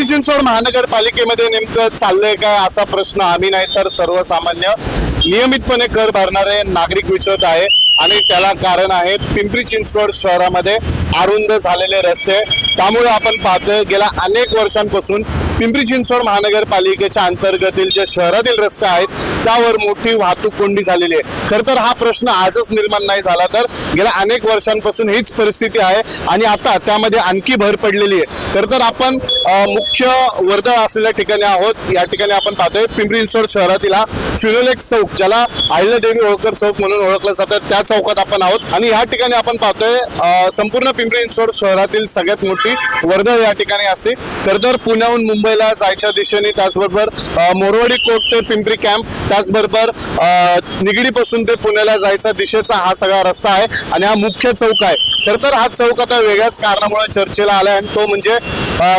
चिंचवड महानगरपालिकेमध्ये नेमकं चाललंय काय असा प्रश्न आम्ही नाही तर सर्वसामान्य नियमितपणे कर भरणारे नागरिक विचारत आहे आणि त्याला कारण आहे पिंपरी चिंचवड शहरामध्ये अरुंद झालेले रस्ते। त्यामुळे आपण पाहतोय गेल्या अनेक वर्षांपासून पिंपरी चिंचवड महानगरपालिकेच्या अंतर्गतील जे शहरातील रस्ते आहेत त्यावर मोठी वाहतूक कोंडी झालेली आहे। खरं तर हा प्रश्न आजच निर्माण नाही झाला तर गेल्या अनेक वर्षांपासून हीच परिस्थिती आहे आणि आता त्यामध्ये आणखी भर पडलेली आहे। खरं तर आपण मुख्य वर्दळ असलेल्या ठिकाणी आहोत। या ठिकाणी आपण पाहतोय पिंपरी चिंचवड शहरातील हा फिनोलेक्स चौक, ज्याला अहिल्यादेवी होळकर चौक म्हणून ओळखलं जातं, त्या चौकात आपण आहोत आणि या ठिकाणी आपण पाहतोय संपूर्ण पिंपरी चिंचवड शहरातील सगळ्यात मोठी वर्दळ या ठिकाणी असते। खरं तर पुण्याहून मुंबईला जायच्या दिशेने, त्याचबरोबर मोरवाडी कोर्ट ते पिंपरी कॅम्प, त्याचबरोबर निगडीपासून ते पुण्याला जायचा दिशेचा हा सगळा रस्ता आहे आणि हा मुख्य चौक आहे। खरं तर हा चौक आता वेगळ्याच कारणामुळे चर्चेला आला आणि तो म्हणजे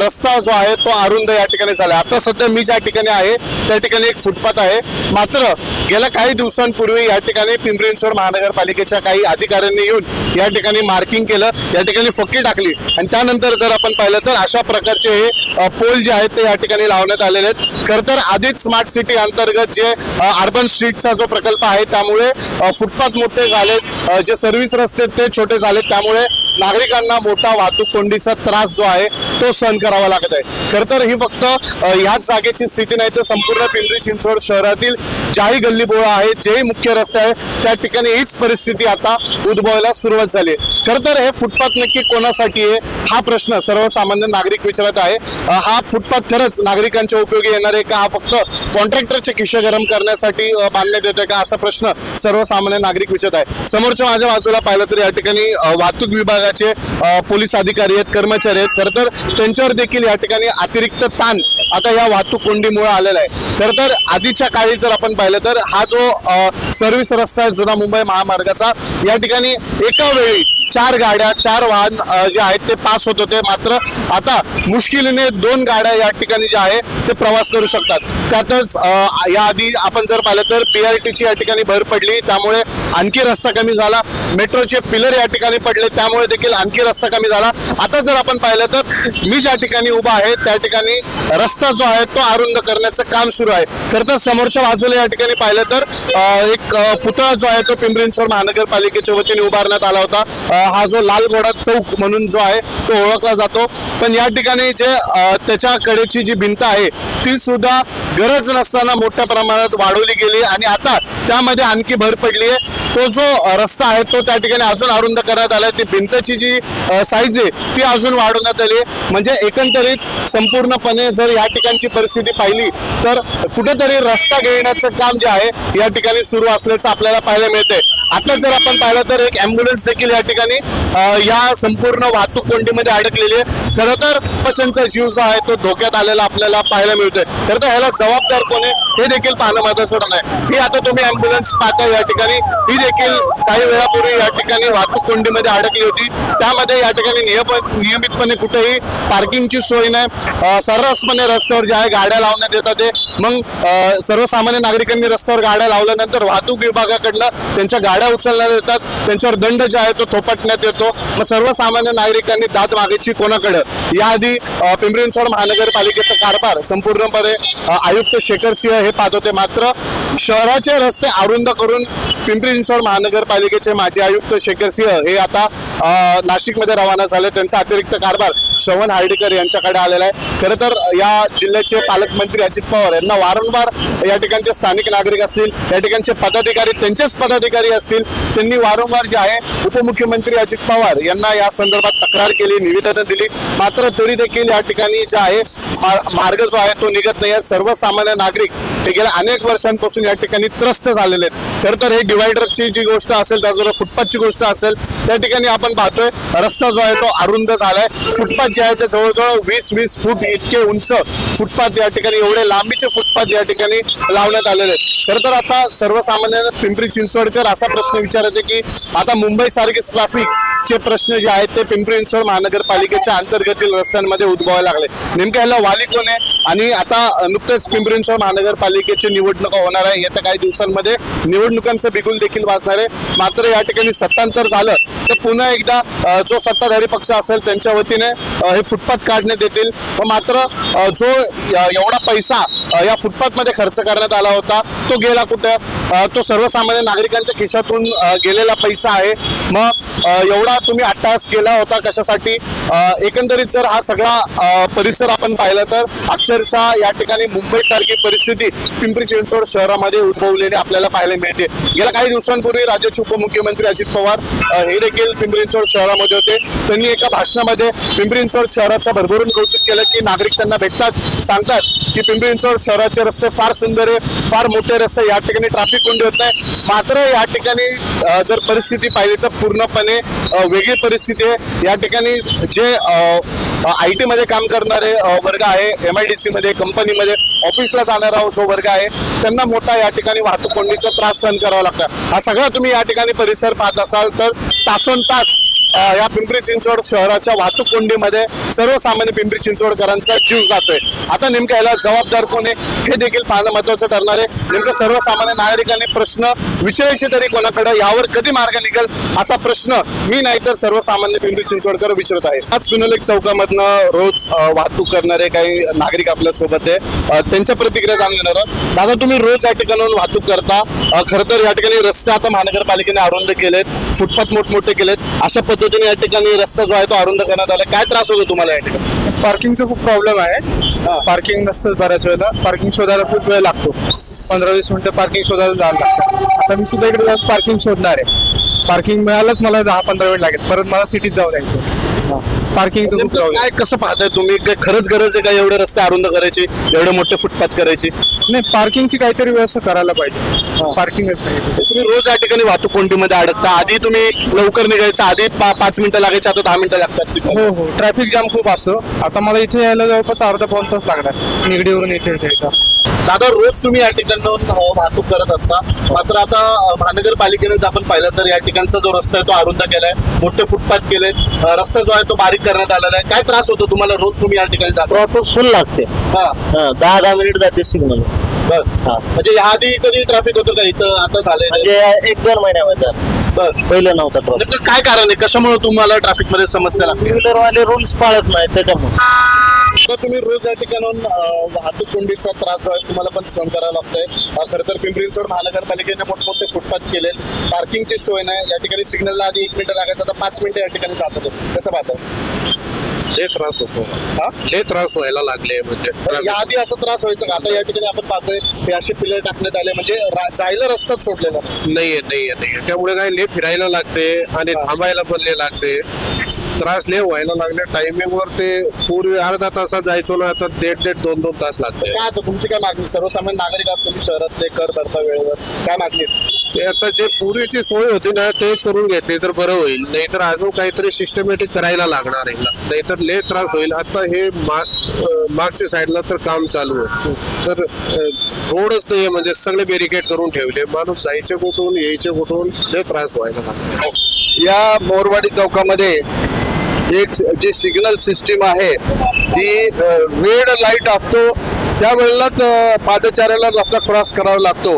रस्ता जो आहे तो अरुंद या ठिकाणी झाला। आता सध्या मी ज्या ठिकाणी आहे त्या ठिकाणी एक फुटपाथ आहे, मात्र गेल्या काही दिवसांपूर्वी या ठिकाणी पिंपरी चिंचवड महानगरपालिकेच्या काही अधिकाऱ्यांनी येऊन या ठिकाणी मार्किंग केलं, या ठिकाणी फक्की टाकली आणि त्यानंतर जर आपण पाहिलं तर अशा प्रकारचे हे पोल जे आहेत ते या ठिकाणी लावण्यात आलेले आहेत। खरं तर आधीच स्मार्ट सिटी अंतर्गत जे अर्बन स्ट्रीटचा जो प्रकल्प आहे त्यामुळे फुटपाथ मोठे झालेत, जे सर्व्हिस रस्ते ते छोटे झालेत, त्यामुळे नागरिकांना मोठा वाहतूक कोंडीचा त्रास जो आहे तो सहन करावा लागत आहे। खरं तर ही फक्त ह्याच जागेची स्थिती नाही तर संपूर्ण पिंपरी चिंचवड शहरातील ज्याही गल्लीबोळा आहेत, जेही मुख्य रस्ते आहेत त्या ठिकाणी हीच परिस्थिती आता उद्भवायला सुरुवात झाली आहे। खरं तर हे फुटपाथ नक्की कोणासाठी आहे हा प्रश्न सर्वसामान्य नागरिक विचारत आहे। हा फुटपाथ खरंच नागरिकांच्या उपयोगी येणार आहे का, हा फक्त कॉन्ट्रॅक्टरचे खिशे गरम करण्यासाठी बांधण्यात येतोय का असा प्रश्न सर्वसामान्य नागरिक विचारत आहे। समोरच्या माझ्या बाजूला पाहिलं तर या ठिकाणी वाहतूक विभागाचे पोलीस अधिकारी आहेत, कर्मचारी आहेत। खरं तर त्यांच्यावर देखील या ठिकाणी अतिरिक्त ताण आता या वाहतूक कोंडीमुळे आलेला आहे। खरं तर आधीच्या काळी जर आपण पाहिलं तर हा जो सर्व्हिस रस्ता आहे जुना मुंबई महामार्गाचा, या ठिकाणी एका वेळी 4 गाड्या 4 वाहन जे आहेत ते पास होत होते, मात्र आता मुश्किलीने 2 गाड्या या ठिकाणी जे आहे ते प्रवास करू शकतात। त्यातच याआधी आपण जर पाहिलं तर PRTची या ठिकाणी भर पडली, त्यामुळे आणखी रस्ता कमी झाला। मेट्रोचे पिलर या ठिकाणी पडले, त्यामुळे देखील आणखी रस्ता कमी झाला। आता जर आपण पाहिलं तर मी ज्या ठिकाणी उभा आहे त्या ठिकाणी रस्ता जो आहे तो अरुंद करण्याचं काम सुरू आहे। खरं तर समोरच्या बाजूला या ठिकाणी पाहिलं तर एक पुतळा जो आहे तो पिंपरी चिंचवड महानगरपालिकेच्या वतीने उभारण्यात आला होता। हा जो लाल घोडा चौक म्हणून जो आहे तो ओळखला जातो, पण या ठिकाणी जे त्याच्या कडेची जी भिंत आहे ती सुद्धा गरज नसताना मोठ्या प्रमाणात वाढवली गेली आणि आता त्यामध्ये आणखी भर पडली आहे। तो जो रस्ता आहे तो त्या ठिकाणी अजून अरुंद करण्यात आला, ती भिंतची जी साईज आहे ती अजून वाढवण्यात आली आहे। म्हणजे एकंदरीत संपूर्णपणे जर या ठिकाणची परिस्थिती पाहिली तर कुठेतरी रस्ता घेण्याचं काम जे आहे या ठिकाणी सुरू असल्याचं आपल्याला पाहायला मिळते। आता जर आपण पाहिलं तर एक ॲम्ब्युलन्स देखील या ठिकाणी या संपूर्ण वाहतूक कोंडीमध्ये अडकलेली आहे। खरं तर प्रवाशांचा जीव जो आहे तो धोक्यात आलेला आपल्याला पाहायला मिळतोय। खरं तर ह्याला जबाबदार कोण आहे हे देखील पाहणं महत्त्वाचं आहे। ही आता तुम्ही ॲम्ब्युलन्स पाहता या ठिकाणी, ही देखील काही वेळापूर्वी या ठिकाणी वाहतूक कोंडीमध्ये अडकली होती। त्यामध्ये या ठिकाणी नियमितपणे कुठेही पार्किंगची सोय नाही, सर्रासपणे रस्त्यावर जे आहे गाड्या लावण्यात येतात ते मग सर्वसामान्य नागरिकांनी रस्त्यावर गाड्या लावल्यानंतर वाहतूक विभागाकडनं त्यांच्या गाड्या उचलण्यात येतात, त्यांच्यावर दंड जे आहे तो थोपटण्यात येतो। मग सर्वसामान्य नागरिकांनी दाद मागायची कोणाकडे? याआधी पिंपरी चिंचवड महानगरपालिकेचा कारभार संपूर्णपणे आयुक्त शेखर सिंह हे पाहत होते, मात्र शहराचे रस्ते अरुंद करून पिंपरी चिंचवड महानगरपालिकेचे माजी आयुक्त शेखर सिंह हे आता नाशिकमध्ये रवाना झाले। त्यांचा अतिरिक्त कारभार श्रवण हार्डीकर यांच्याकडे आलेला आहे। खरं तर या जिल्ह्याचे पालकमंत्री अजित पवार यांना वारंवार या ठिकाणचे स्थानिक नागरिक असतील, या ठिकाणचे पदाधिकारी, त्यांचेच पदाधिकारी असतील, त्यांनी वारंवार जे आहे उपमुख्यमंत्री अजित पवार यांना या संदर्भात तक्रार केली, निवेदन दिली, मात्र तरी देखील या ठिकाणी जे आहे मार्ग जो आहे तो निघत नाही आहे। सर्वसामान्य नागरिक हे गेल्या अनेक वर्षांपासून या ठिकाणी त्रस्त झालेले आहेत। खरं तर हे डिवायडरची जी गोष्ट असेल, त्याचबरोबर फुटपाथची गोष्ट असेल, त्या ठिकाणी आपण पाहतोय रस्ता जो आहे तो अरुंद झालाय। फुटपाथ जे आहे ते जवळजवळ 20-20 फूट इतके उंच फुटपाथ या ठिकाणी, एवढे लांबीचे फुटपाथ या ठिकाणी लावण्यात आलेले आहेत। खरं तर आता सर्वसामान्य पिंपरी चिंचवडकर असा प्रश्न विचारते की आता मुंबई सारखी ट्रॅफिक चे प्रश्न जे आहेत ते पिंपरी चिंचवड महानगरपालिकेच्या अंतर्गतील रस्त्यांमध्ये उद्भवायला लागले. नेमकं याला वाली कोण आहे? आणि आता नुकतेच पिंपरी चिंचवड महानगरपालिकेची निवडणुका होणार आहे. येत्या काही दिवसांमध्ये निवडणुकांचं बिगुल देखील वाजणार आहे. मात्र या ठिकाणी सत्तांतर झालं तर पुन्हा एकदा जो सत्ताधारी पक्ष असेल त्यांच्या वतीने हे फुटपाथ काढण्यात येतील. मात्र जो एवढा पैसा या फुटपाथ मध्ये खर्च करण्यात आला होता तो गेला कुठे? तो सर्वसामान्य नागरिकांच्या खिशातून गेलेला पैसा आहे. मग एवढा तुम्ही अट्टहास केला होता कशासाठी? एकंदरीत जर हा सगळा परिसर आपण पाहिला तर अक्षरशः या ठिकाणी मुंबई सारखी परिस्थिती पिंपरी चिंचवड शहरामध्ये उद्भवलेली आपल्याला पाहायला मिळते. गेल्या काही दिवसांपूर्वी राज्याचे उपमुख्यमंत्री अजित पवार हे देखील पिंपरी चिंचवड शहरामध्ये होते. त्यांनी एका भाषणामध्ये पिंपरी चिंचवड शहराचा भरभरून कौतुक केलं की नागरिक त्यांना भेटतात, सांगतात की पिंपरी चिंचवड शहराचे रस्ते फार सुंदर आहे, फार मोठे रस्ते, या ठिकाणी ट्रॅफिक कोंडी होत नाही. मात्र या ठिकाणी जर परिस्थिती पाहिली तर पूर्णपणे वेगळी परिस्थिती आहे. या ठिकाणी जे IT मध्ये काम करणारे वर्ग आहे, MIDC मध्ये, कंपनीमध्ये, ऑफिसला जाणारा जो वर्ग आहे त्यांना मोठा या ठिकाणी वाहतूक कोंडीचा त्रास सहन करावा लागतो. हा सगळा तुम्ही या ठिकाणी परिसर पाहत असाल तर तासोनतास या पिंपरी चिंचवड शहराच्या वाहतूक कोंडीमध्ये सर्वसामान्य पिंपरी चिंचवडकरांचा जीव जातोय. आता नेमकं याला जबाबदार कोण आहे हे देखील पाहणं महत्वाचं ठरणार आहे. नेमकं सर्वसामान्य नागरिकांनी प्रश्न विचारायचे तरी कोणाकडे, यावर कधी मार्ग निघेल असा प्रश्न मी नाही तर सर्वसामान्य पिंपरी चिंचवडकर विचारत आहे. आज फिनोलेक्स चौकामधनं रोज वाहतूक करणारे काही नागरिक आपल्या सोबत आहे, त्यांच्या प्रतिक्रिया जाणून घेणार आहोत. दादा, तुम्ही रोज या ठिकाणाहून वाहतूक करता. खरं तर या ठिकाणी रस्ते आता महानगरपालिकेने अरुंद केलेत, फुटपाथ मोठमोठे केलेत. अशा पद्धतीने या ठिकाणी रस्ता जो आहे तो अरुंद करण्यात आला. काय त्रास होतो तुम्हाला या ठिकाणी? पार्किंगचा खूप प्रॉब्लेम आहे. पार्किंग नसतं, बऱ्याच वेळेला पार्किंग शोधायला खूप वेळ लागतो. 15-20 मिनिटं पार्किंग शोधायला जायला लागतं. आता मी सुद्धा इकडे जाऊन पार्किंग शोधणार आहे. पार्किंग मिळालंच मला 10-15 मिनिट लागेल, परत मला सिटीत जाऊ द्यायचं. पार्किंगचं खूप प्रॉब्लेम. काय कसं पाहताय तुम्ही? काय खरंच गरज आहे का एवढे रस्ते अरुंद करायची, एवढे मोठे फुटपाथ करायची? नाही, पार्किंगची काहीतरी व्यवस्था करायला पाहिजे. पार्किंगच नाही. तुम्ही रोज या ठिकाणी वाहतूक कोंडीमध्ये अडकता. आधी तुम्ही लवकर निघायचं, आधी 5 मिनिटं लागायची, आता 10 मिनिटं लागतात. हो, ट्रॅफिक जाम खूप असतो. आता मला इथे यायला जवळपास अर्धा-पाऊण तास लागणार निगडीवरून इथे. दादा, रोज तुम्ही या ठिकाणी वाहतूक करत असता. मात्र आता महानगरपालिकेने जर आपण पाहिलं तर या ठिकाणचा जो रस्ता आहे तो अरुंद केलाय, मोठे फुटपाथ केलेत, रस्ता जो आहे तो बारीक करण्यात आलेला आहे. काय त्रास होतो तुम्हाला रोज तुम्ही या ठिकाणी जाता? ट्रॅफिक फुल लागते. 10 मिनिट जाते सिग्नल. म्हणजे याआधी कधी ट्रॅफिक होतं का इथं? आता झालंय म्हणजे 1-2 महिन्यामध्ये. पहिलं नव्हतं ट्रॅफिक. काय कारण आहे, कशामुळे तुम्हाला ट्रॅफिक मध्ये समस्या लागते? व्हीलर वाले रूल्स पाळत नाही त्याच्यामुळे. तुम्ही रोज या ठिकाणून वाहतूक कोंडीचा त्रास जो आहे तुम्हाला पण सहन करावा लागतोय. खरं तर पिंपरी चिंचवड महानगरपालिकेने मोठमोठे फुटपाथ केले, पार्किंगची सोय नाही. या ठिकाणी सिग्नलला आधी 1 मिनिटं लागायचं, आता 5 मिनिटं या ठिकाणी जात होतो. कसं पाहतो? लय त्रास होतो. लय त्रास व्हायला लागले. म्हणजे याआधी असं त्रास व्हायचं का? आता या ठिकाणी आपण पाहतोय हे असे पिलर टाकण्यात आले, म्हणजे जायला रस्ताच सोडलेला नाहीये. त्यामुळे काय लय फिरायला लागते आणि थांबायला पण लय लागते. त्रास लय व्हायला लागले. टायमिंग वर ते पूर्वी अर्धा तासात जायचो ना, आता 1.5-2 तास लागते. काय आता तुमची काय मागणी? सर्वसामान्य नागरिक आहात तुम्ही, शहरातले कर भरता वेळेवर, काय मागणी? आता जे पूर्वीची सोय होती ना तेच करून घेतली तर बरं होईल. नाहीतर अजून काहीतरी सिस्टमॅटिक करायला लागणार आहे, नाहीतर लय त्रास होईल. आता हे मागच्या साईडला तर काम चालू आहे, तर रोडच नाही, म्हणजे सगळे बॅरिकेड करून ठेवले. माणूस जायचे कुठून, यायचे कुठून, लय त्रास व्हायला लागला. या मोरवाडी चौकामध्ये एक जी सिग्नल सिस्टीम आहे ती रेड लाईट असतो त्यावेळेलाच पादचाऱ्याला रस्ता क्रॉस करावा लागतो.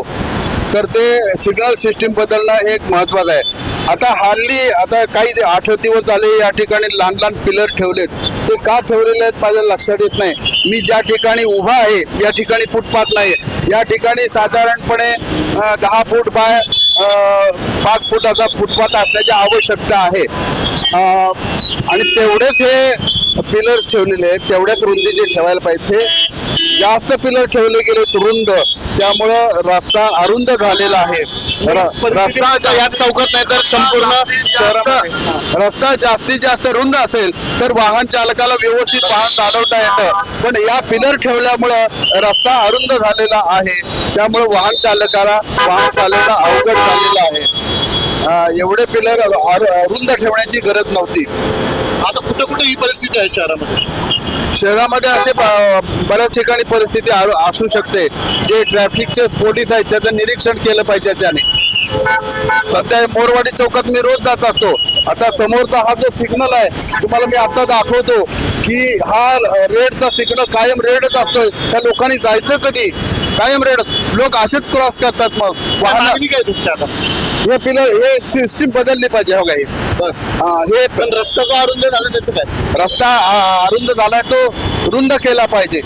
तर ते सिग्नल सिस्टीम बदलणं एक महत्त्वाचं आहे. आता हल्ली काही 8 दिवस झाले या ठिकाणी लहान पिलर ठेवलेत. ते का ठेवलेले आहेत माझ्या लक्षात येत नाही. मी ज्या ठिकाणी उभा आहे या ठिकाणी फुटपाथ नाही. या ठिकाणी साधारणपणे 10 फूट बाय 5 फुटाचा फुटपाथ असण्याची आवश्यकता आहे. आणि तेवढेच हे पिलर्स ठेवलेले आहेत, तेवढ्याच रुंदीचे ठेवायला पाहिजे. जास्त पिलर ठेवले गेले रुंद, त्यामुळं रस्ता अरुंद झालेला आहे. रस्ता याच चौकात नाही तर संपूर्ण शहरामध्ये रस्ता जास्तीत जास्त रुंद असेल तर वाहन चालकाला व्यवस्थित वाहन चालवता येतं. पण या पिलर ठेवल्यामुळं रस्ता अरुंद झालेला आहे, त्यामुळे वाहन चालकाला वाहन चालवणं अवघड झालेलं आहे. एवढे पिलर अरुंद ठेवण्याची गरज नव्हती. आता कुठे कुठे ही परिस्थिती आहे शहरामध्ये? शहरामध्ये असे बऱ्याच ठिकाणी परिस्थिती असू शकते. जे ट्रॅफिकचे पोलीस आहेत त्याचं निरीक्षण केलं पाहिजे त्याने. सध्या मोरवाडी चौकात मी रोज जात असतो. आता समोरचा हा जो सिग्नल आहे तुम्हाला मी आता दाखवतो की हा रेडचा सिग्नल कायम रेडच असतोय. त्या लोकांनी जायचं कधी? कायम रेड. लोक असेच क्रॉस करतात. मग वाहन मागणी काय तुमची आता? हे पिलर हे सिस्टीम बदलली पाहिजे. हो काही हे पण रस्ता जो अरुंद झाला त्याचं काय? रस्ता अरुंद झालाय तो रुंद केला पाहिजे.